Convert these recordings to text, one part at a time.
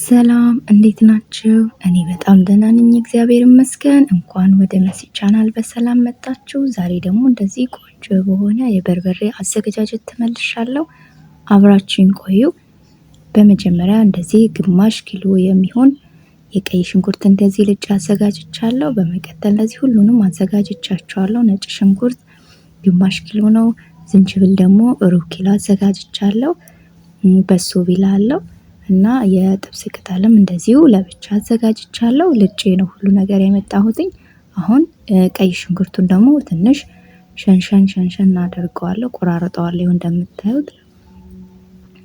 ሰላም እንዴት ናችሁ? እኔ በጣም ደህና ነኝ እግዚአብሔር ይመስገን። እንኳን ወደ መሲ ቻናል በሰላም መጣችሁ። ዛሬ ደግሞ እንደዚህ ቆንጆ በሆነ የበርበሬ አዘገጃጀት ተመልሻለሁ። አብራችሁኝ ቆዩ። በመጀመሪያ እንደዚህ ግማሽ ኪሎ የሚሆን የቀይ ሽንኩርት እንደዚህ ልጬ አዘጋጅቻለሁ። በመቀጠል እንደዚህ ሁሉንም አዘጋጅቻቸዋለሁ። ነጭ ሽንኩርት ግማሽ ኪሎ ነው። ዝንጅብል ደግሞ ሩብ ኪሎ አዘጋጅቻለሁ። በሶ ቢላ አለው እና የጥብስ ቅጠልም እንደዚሁ ለብቻ አዘጋጅቻለሁ። ልጬ ነው ሁሉ ነገር የመጣሁትኝ። አሁን ቀይ ሽንኩርቱን ደግሞ ትንሽ ሸንሸን አደርገዋለሁ፣ ቆራርጠዋለሁ። እንደምታዩት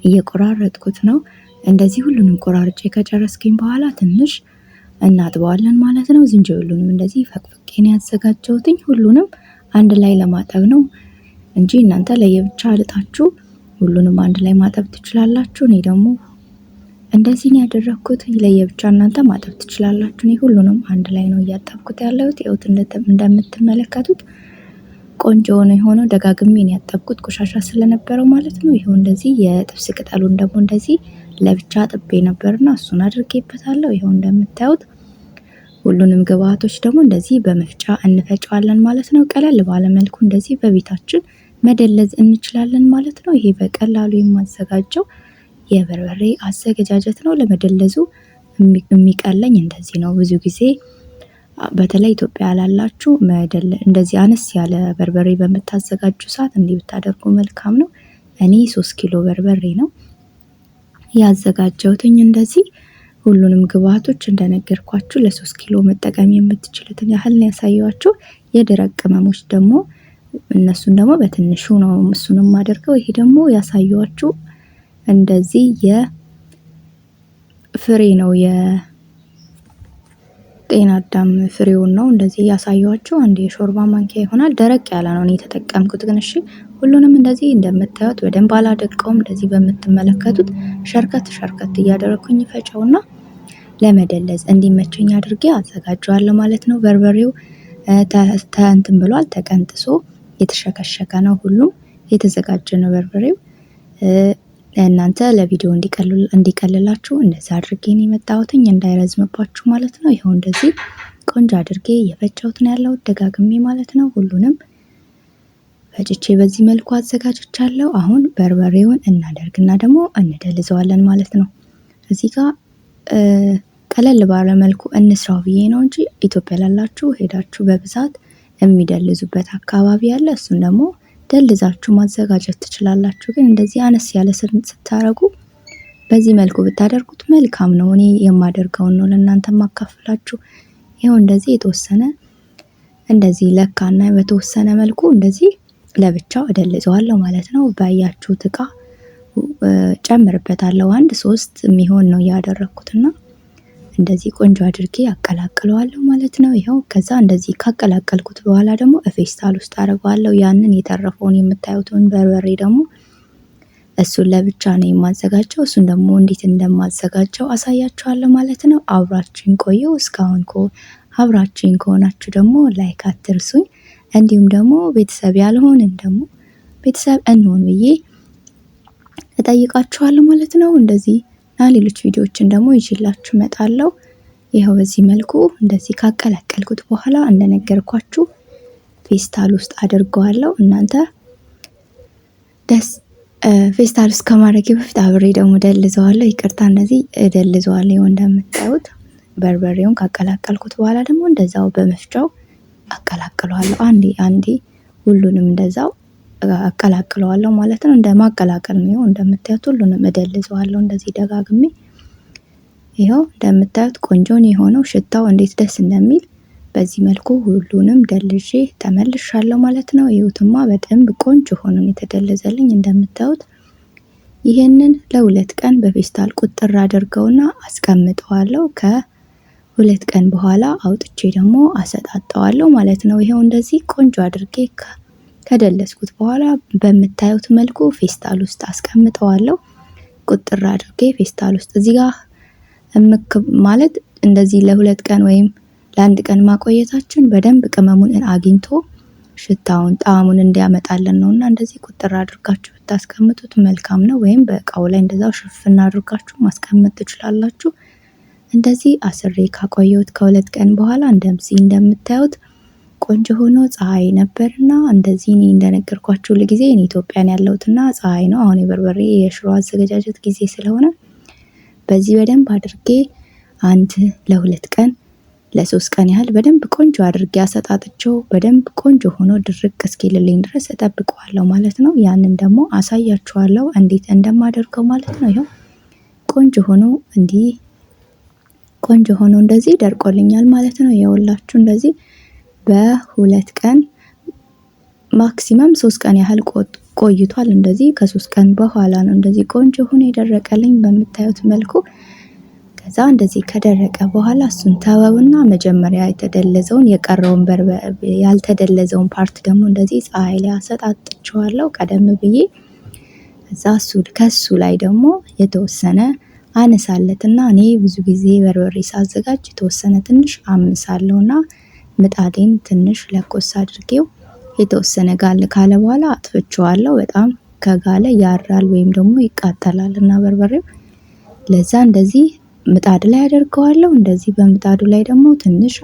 እየቆራረጥኩት ነው። እንደዚህ ሁሉንም ቆራርጬ ከጨረስኩኝ በኋላ ትንሽ እናጥበዋለን ማለት ነው። ዝንጅብሉንም እንደዚህ ፈቅፍቄ ነው ያዘጋጀሁትኝ። ሁሉንም አንድ ላይ ለማጠብ ነው እንጂ እናንተ ለየብቻ አልጣችሁ ሁሉንም አንድ ላይ ማጠብ ትችላላችሁ። እኔ ደግሞ እንደዚህ ነው ያደረኩት። ለየብቻ እናንተ ማጠብ ትችላላችሁ። እኔ ሁሉንም አንድ ላይ ነው እያጠብኩት ያለሁት። ይኸውት እንደምትመለከቱት ቆንጆ ነው የሆነው። ደጋግሜ ነው ያጠብኩት ቆሻሻ ስለነበረው ማለት ነው። ይኸው እንደዚህ የጥብስ ቅጠሉን ደግሞ እንደዚህ ለብቻ አጥቤ ነበርና እሱን አድርጌበታለሁ። ይኸው እንደምታዩት ሁሉንም ግብአቶች ደግሞ እንደዚህ በመፍጫ እንፈጫዋለን ማለት ነው። ቀለል ባለ መልኩ እንደዚህ በቤታችን መደለዝ እንችላለን ማለት ነው። ይሄ በቀላሉ የማዘጋጀው የበርበሬ አዘገጃጀት ነው። ለመደለዙ የሚቀለኝ እንደዚህ ነው። ብዙ ጊዜ በተለይ ኢትዮጵያ ላላችሁ እንደዚህ አነስ ያለ በርበሬ በምታዘጋጁ ሰዓት እንዲህ ብታደርጉ መልካም ነው። እኔ 3 ኪሎ በርበሬ ነው ያዘጋጀሁትኝ። እንደዚህ ሁሉንም ግብአቶች እንደነገርኳችሁ ለ3 ኪሎ መጠቀም የምትችሉትን ያህል ነው ያሳየኋችሁ። የደረቅ ቅመሞች ደግሞ እነሱን ደግሞ በትንሹ ነው እሱንም አደርገው። ይሄ ደግሞ ያሳየኋችሁ እንደዚህ የፍሬ ነው፣ የጤና አዳም ፍሬውን ነው እንደዚህ ያሳየኋችሁ። አንድ የሾርባ ማንኪያ ይሆናል። ደረቅ ያለ ነው እኔ የተጠቀምኩት ግን። እሺ ሁሉንም እንደዚህ እንደምታዩት በደንብ አላደቀውም። እንደዚህ በምትመለከቱት ሸርከት እያደረኩኝ ፈጨውና ለመደለዝ እንዲመቸኝ አድርጌ አዘጋጀዋለሁ ማለት ነው። በርበሬው እንትን ብሏል፣ ተቀንጥሶ የተሸከሸከ ነው። ሁሉም የተዘጋጀ ነው በርበሬው። እናንተ ለቪዲዮ እንዲቀልላችሁ እንደዚህ አድርጌ ነው የመጣሁትኝ፣ እንዳይረዝምባችሁ ማለት ነው። ይኸው እንደዚህ ቆንጆ አድርጌ የፈጨሁት ነው ያለሁት ደጋግሜ ማለት ነው። ሁሉንም ፈጭቼ በዚህ መልኩ አዘጋጅቻለሁ። አሁን በርበሬውን እናደርግና ደግሞ እንደልዘዋለን ማለት ነው። እዚህ ጋር ቀለል ባለ መልኩ እንስራው ብዬ ነው እንጂ ኢትዮጵያ ላላችሁ ሄዳችሁ በብዛት የሚደልዙበት አካባቢ ያለ እሱን ደግሞ ደልዛችሁ ማዘጋጀት ትችላላችሁ። ግን እንደዚህ አነስ ያለ ስታረጉ በዚህ መልኩ ብታደርጉት መልካም ነው። እኔ የማደርገውን ነው ለእናንተ ማካፈላችሁ። ይኸው እንደዚህ የተወሰነ እንደዚህ ለካና በተወሰነ መልኩ እንደዚህ ለብቻው እደልዘዋለሁ ማለት ነው። ባያችሁት እቃ ጨምርበታለሁ። 1-3 የሚሆን ነው ያደረኩትና እንደዚህ ቆንጆ አድርጌ አቀላቅለዋለሁ ማለት ነው። ይኸው ከዛ እንደዚህ ካቀላቀልኩት በኋላ ደግሞ ፌስታል ውስጥ አደርገዋለሁ። ያንን የተረፈውን የምታዩትን በርበሬ ደግሞ እሱን ለብቻ ነው የማዘጋጀው። እሱን ደግሞ እንዴት እንደማዘጋጀው አሳያችኋለሁ ማለት ነው። አብራችሁኝ ቆዩ። እስካሁን አብራችሁኝ ከሆናችሁ ደግሞ ላይክ አትርሱኝ። እንዲሁም ደግሞ ቤተሰብ ያልሆንን ደግሞ ቤተሰብ እንሆን ብዬ እጠይቃችኋለሁ ማለት ነው። እንደዚህ ሌሎች ቪዲዮዎችን ደግሞ ይዤላችሁ እመጣለሁ። ይኸው በዚህ መልኩ እንደዚህ ካቀላቀልኩት በኋላ እንደነገርኳችሁ ፌስታል ውስጥ አድርገዋለሁ። እናንተ ፌስታል ውስጥ ከማድረጌ በፊት አብሬ ደግሞ ደልዘዋለሁ። ይቅርታ እንደዚህ ደልዘዋለሁ። እንደምታዩት በርበሬውን ካቀላቀልኩት በኋላ ደግሞ እንደዛው በመፍጫው አቀላቅለዋለሁ። አንዴ ሁሉንም እንደዛው አቀላቅለዋለሁ ማለት ነው። እንደማቀላቀል ነው። እንደምታዩት ሁሉንም እደልዘዋለሁ እንደዚህ ደጋግሜ። ይኸው እንደምታዩት ቆንጆ ነው የሆነው። ሽታው እንዴት ደስ እንደሚል በዚህ መልኩ ሁሉንም ደልዤ ተመልሻለሁ ማለት ነው። ይሁትማ በደንብ ቆንጆ ሆኖ የተደለዘልኝ እንደምታዩት። ይሄንን ለ2 ቀን በፌስታል ቁጥር አድርገውና አስቀምጠዋለሁ። ከ2 ቀን በኋላ አውጥቼ ደግሞ አሰጣጣዋለሁ ማለት ነው። ይሄው እንደዚህ ቆንጆ አድርጌ ከደለስኩት በኋላ በምታዩት መልኩ ፌስታል ውስጥ አስቀምጠዋለሁ። ቁጥር አድርጌ ፌስታል ውስጥ እዚህ ጋር ማለት እንደዚህ ለ2 ቀን ወይም ለ1 ቀን ማቆየታችን በደንብ ቅመሙን አግኝቶ ሽታውን ጣዕሙን እንዲያመጣልን ነውና እንደዚህ ቁጥር አድርጋችሁ ብታስቀምጡት መልካም ነው። ወይም በእቃው ላይ እንደዛው ሽፍን አድርጋችሁ ማስቀመጥ ትችላላችሁ። እንደዚህ አስሬ ካቆየሁት ከ2 ቀን በኋላ እንደምታዩት ቆንጆ ሆኖ ፀሐይ ነበርና እንደዚህ እኔ እንደነገርኳችሁ ለጊዜ እኔ ኢትዮጵያን ያለሁትና ፀሐይ ነው። አሁን የበርበሬ የሽሮ አዘገጃጀት ጊዜ ስለሆነ በዚህ በደንብ አድርጌ ለ2 ቀን ለ3 ቀን ያህል በደንብ ቆንጆ አድርጌ አሰጣጥቸው በደንብ ቆንጆ ሆኖ ድርቅ እስኪልልኝ ድረስ እጠብቀዋለሁ ማለት ነው። ያንን ደግሞ አሳያችኋለሁ እንዴት እንደማደርገው ማለት ነው። ይኸው ቆንጆ ሆኖ እንደዚህ ደርቆልኛል ማለት ነው። የወላችሁ እንደዚህ በ2 ቀን ማክሲመም 3 ቀን ያህል ቆይቷል። እንደዚህ ከ3 ቀን በኋላ ነው እንደዚህ ቆንጆ ሆኖ የደረቀልኝ በምታዩት መልኩ። ከዛ እንደዚህ ከደረቀ በኋላ እሱን ተወውና መጀመሪያ የተደለዘውን የቀረውን ያልተደለዘውን ፓርት ደግሞ እንደዚህ ፀሐይ ላይ አሰጣጥቼዋለሁ ቀደም ብዬ። ከዛ ከሱ ላይ ደግሞ የተወሰነ አነሳለትና እኔ ብዙ ጊዜ በርበሬ ሳዘጋጅ የተወሰነ ትንሽ አምሳለሁና ምጣዴን ትንሽ ለኮስ አድርጌው የተወሰነ ጋል ካለ በኋላ አጥፍቼዋለሁ። በጣም ከጋለ ያራል ወይም ደግሞ ይቃጠላልና በርበሬው ለዛ እንደዚህ ምጣድ ላይ አደርገዋለሁ። እንደዚህ በምጣዱ ላይ ደግሞ ትንሽ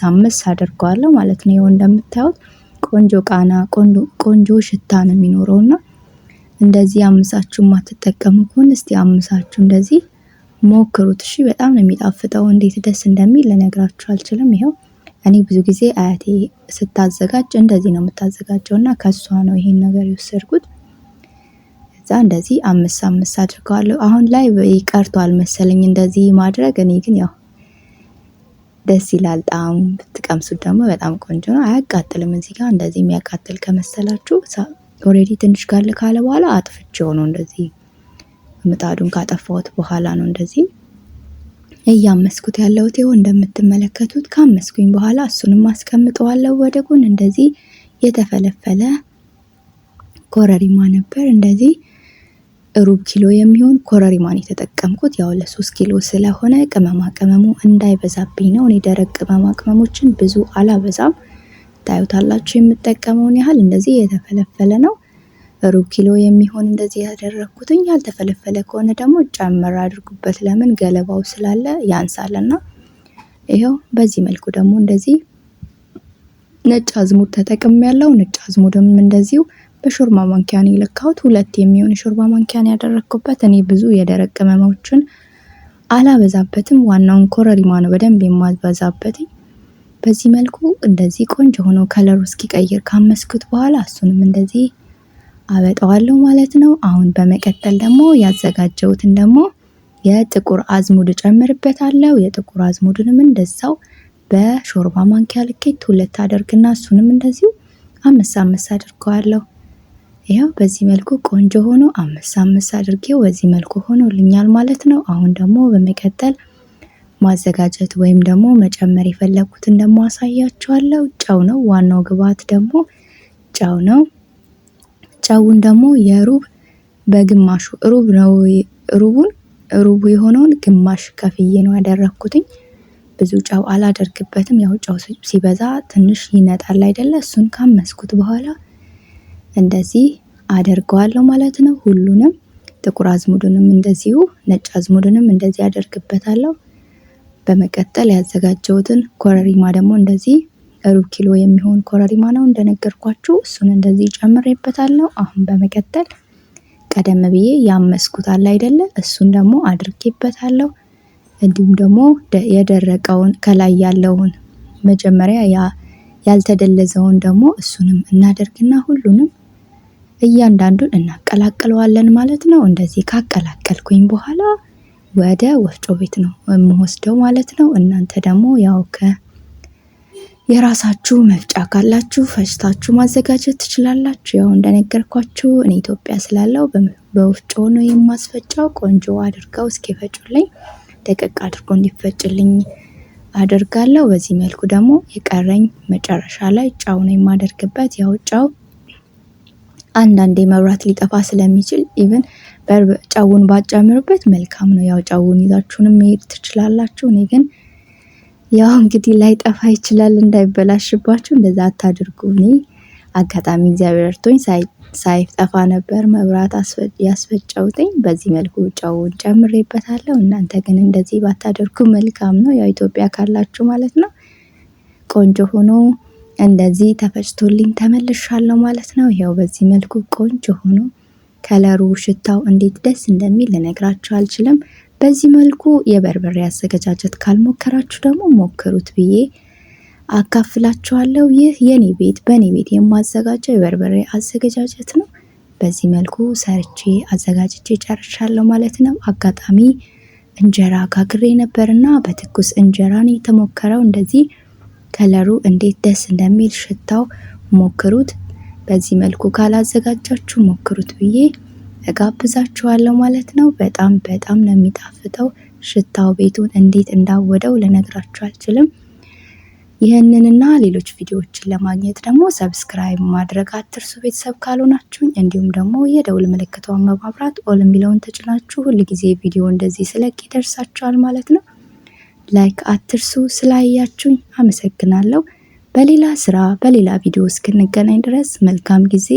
አመስ አደርገዋለሁ ማለት ነው። ይኸው እንደምታዩት ቆንጆ ቃና ቆንጆ ሽታ ነው የሚኖረውና እንደዚህ አምሳችሁ ማትጠቀሙ ከሆነ እስቲ አምሳችሁ እንደዚህ ሞክሩት። እሺ በጣም ነው የሚጣፍጠው። እንዴት ደስ እንደሚል ልነግራችሁ አልችልም። ይኸው እኔ ብዙ ጊዜ አያቴ ስታዘጋጅ እንደዚህ ነው የምታዘጋጀውና ከሷ ነው ይሄን ነገር የወሰድኩት። እዛ እንደዚህ አምስት አድርገዋለሁ። አሁን ላይ ይቀርቷል መሰለኝ እንደዚህ ማድረግ። እኔ ግን ያው ደስ ይላል ጣዕሙ። ብትቀምሱት ደግሞ በጣም ቆንጆ ነው፣ አያቃጥልም። እዚህ ጋር እንደዚህ የሚያቃጥል ከመሰላችሁ ኦሬዲ ትንሽ ጋል ካለ በኋላ አጥፍቼው ነው እንደዚህ ምጣዱን ካጠፋሁት በኋላ ነው እንደዚህ እያመስኩት ያለሁት። ይኸው እንደምትመለከቱት ካመስኩኝ በኋላ እሱንም አስቀምጠዋለሁ ወደ ጎን። እንደዚህ የተፈለፈለ ኮረሪማ ነበር። እንደዚህ ሩብ ኪሎ የሚሆን ኮረሪማን የተጠቀምኩት ያው ለ3 ኪሎ ስለሆነ ቅመማ ቅመሙ እንዳይበዛብኝ ነው። እኔ ደረቅ ቅመማ ቅመሞችን ብዙ አላበዛም። ታዩታላችሁ የምጠቀመውን ያህል እንደዚህ የተፈለፈለ ነው። ሩብ ኪሎ የሚሆን እንደዚህ ያደረኩትኝ። ያልተፈለፈለ ከሆነ ደግሞ ጨመር አድርጉበት፣ ለምን ገለባው ስላለ ያንሳልና። ይሄው በዚህ መልኩ ደግሞ እንደዚህ ነጭ አዝሙድ ተጠቅሜያለሁ። ነጭ አዝሙድም እንደዚሁ በሾርባ ማንኪያ ነው የለካሁት። 2 የሚሆን ሾርባ ማንኪያ ነው ያደረኩበት። እኔ ብዙ የደረቅ ቅመሞችን አላበዛበትም። ዋናውን ኮረሪማ ነው በደንብ የማበዛበት። በዚህ መልኩ እንደዚህ ቆንጆ ሆኖ ከለሩ እስኪቀይር ካመስኩት በኋላ እሱንም እንደዚህ አበጣዋለሁ ማለት ነው። አሁን በመቀጠል ደግሞ ያዘጋጀሁትን ደግሞ የጥቁር አዝሙድ ጨምርበታለሁ። የጥቁር አዝሙድንም እንደዛው በሾርባ ማንኪያ ልኬት 2 አደርግና እሱንም እንደዚሁ አመስ አድርገዋለሁ። ይሄው በዚህ መልኩ ቆንጆ ሆኖ አመስ አድርጌው በዚህ መልኩ ሆኖልኛል ማለት ነው። አሁን ደግሞ በመቀጠል ማዘጋጀት ወይም ደግሞ መጨመር የፈለኩትን ደግሞ አሳያችኋለሁ። ጨው ነው ዋናው ግብአት ደግሞ ጨው ነው። ጨውን ደግሞ የሩብ በግማሹ ሩብ ነው። ሩቡ የሆነውን ግማሽ ከፍዬ ነው ያደረኩትኝ። ብዙ ጨው አላደርግበትም። ያው ጨው ሲበዛ ትንሽ ይነጣል አይደለ? እሱን ካመስኩት በኋላ እንደዚህ አደርገዋለሁ ማለት ነው። ሁሉንም ጥቁር አዝሙድንም እንደዚሁ ነጭ አዝሙድንም እንደዚህ አደርግበታለሁ። በመቀጠል ያዘጋጀሁትን ኮረሪማ ደግሞ እንደዚህ ሩብ ኪሎ የሚሆን ኮረሪማ ነው እንደነገርኳችሁ፣ እሱን እንደዚህ ጨምሬበታለሁ። አሁን በመቀጠል ቀደም ብዬ ያመስኩት አለ አይደለ? እሱን ደግሞ አድርጌበታለሁ። እንዲሁም ደግሞ የደረቀውን ከላይ ያለውን መጀመሪያ ያልተደለዘውን ደግሞ እሱንም እናደርግና ሁሉንም እያንዳንዱን እናቀላቅለዋለን ማለት ነው። እንደዚህ ካቀላቀልኩኝ በኋላ ወደ ወፍጮ ቤት ነው የምወስደው ማለት ነው። እናንተ ደግሞ ያው የራሳችሁ መፍጫ ካላችሁ ፈጭታችሁ ማዘጋጀት ትችላላችሁ። ያው እንደነገርኳችሁ እኔ ኢትዮጵያ ስላለው በወፍጮ ነው የማስፈጫው። ቆንጆ አድርገው እስኪፈጩልኝ ደቀቅ አድርጎ እንዲፈጭልኝ አደርጋለሁ። በዚህ መልኩ ደግሞ የቀረኝ መጨረሻ ላይ ጨው ነው የማደርግበት። ያው ጨው አንዳንዴ መብራት ሊጠፋ ስለሚችል ኢቭን ጨውን ባጨምሩበት መልካም ነው። ያው ጨውን ይዛችሁንም መሄድ ትችላላችሁ። እኔ ግን ያው እንግዲህ ላይጠፋ ይችላል እንዳይበላሽባችሁ እንደዛ አታድርጉ። እኔ አጋጣሚ እግዚአብሔር ረድቶኝ ሳይጠፋ ነበር መብራት ያስፈጨሁትኝ። በዚህ መልኩ ጨውን ጨምሬበታለሁ። እናንተ ግን እንደዚህ ባታደርጉ መልካም ነው፣ ያው ኢትዮጵያ ካላችሁ ማለት ነው። ቆንጆ ሆኖ እንደዚህ ተፈጭቶልኝ ተመልሻለሁ ማለት ነው። ያው በዚህ መልኩ ቆንጆ ሆኖ ከለሩ፣ ሽታው እንዴት ደስ እንደሚል ልነግራችሁ አልችልም። በዚህ መልኩ የበርበሬ አዘገጃጀት ካልሞከራችሁ ደግሞ ሞክሩት ብዬ አካፍላችኋለሁ። ይህ የኔ ቤት በኔ ቤት የማዘጋጀው የበርበሬ አዘገጃጀት ነው። በዚህ መልኩ ሰርቼ አዘጋጅቼ ጨርሻለሁ ማለት ነው። አጋጣሚ እንጀራ ጋግሬ ነበርና በትኩስ እንጀራ ነው የተሞከረው። እንደዚህ ከለሩ እንዴት ደስ እንደሚል ሽታው ሞክሩት። በዚህ መልኩ ካላዘጋጃችሁ ሞክሩት ብዬ እጋብዛችኋለሁ ማለት ነው። በጣም በጣም ነው የሚጣፍጠው። ሽታው ቤቱን እንዴት እንዳወደው ልነግራችሁ አልችልም። ይህንንና ሌሎች ቪዲዮዎችን ለማግኘት ደግሞ ሰብስክራይብ ማድረግ አትርሱ ቤተሰብ ካልሆናችሁኝ። እንዲሁም ደግሞ የደውል ምልክቷን በማብራት ኦል የሚለውን ተጭናችሁ ሁልጊዜ ቪዲዮ እንደዚህ ስለቅ ይደርሳችኋል ማለት ነው። ላይክ አትርሱ። ስላያችሁኝ አመሰግናለሁ። በሌላ ስራ በሌላ ቪዲዮ እስክንገናኝ ድረስ መልካም ጊዜ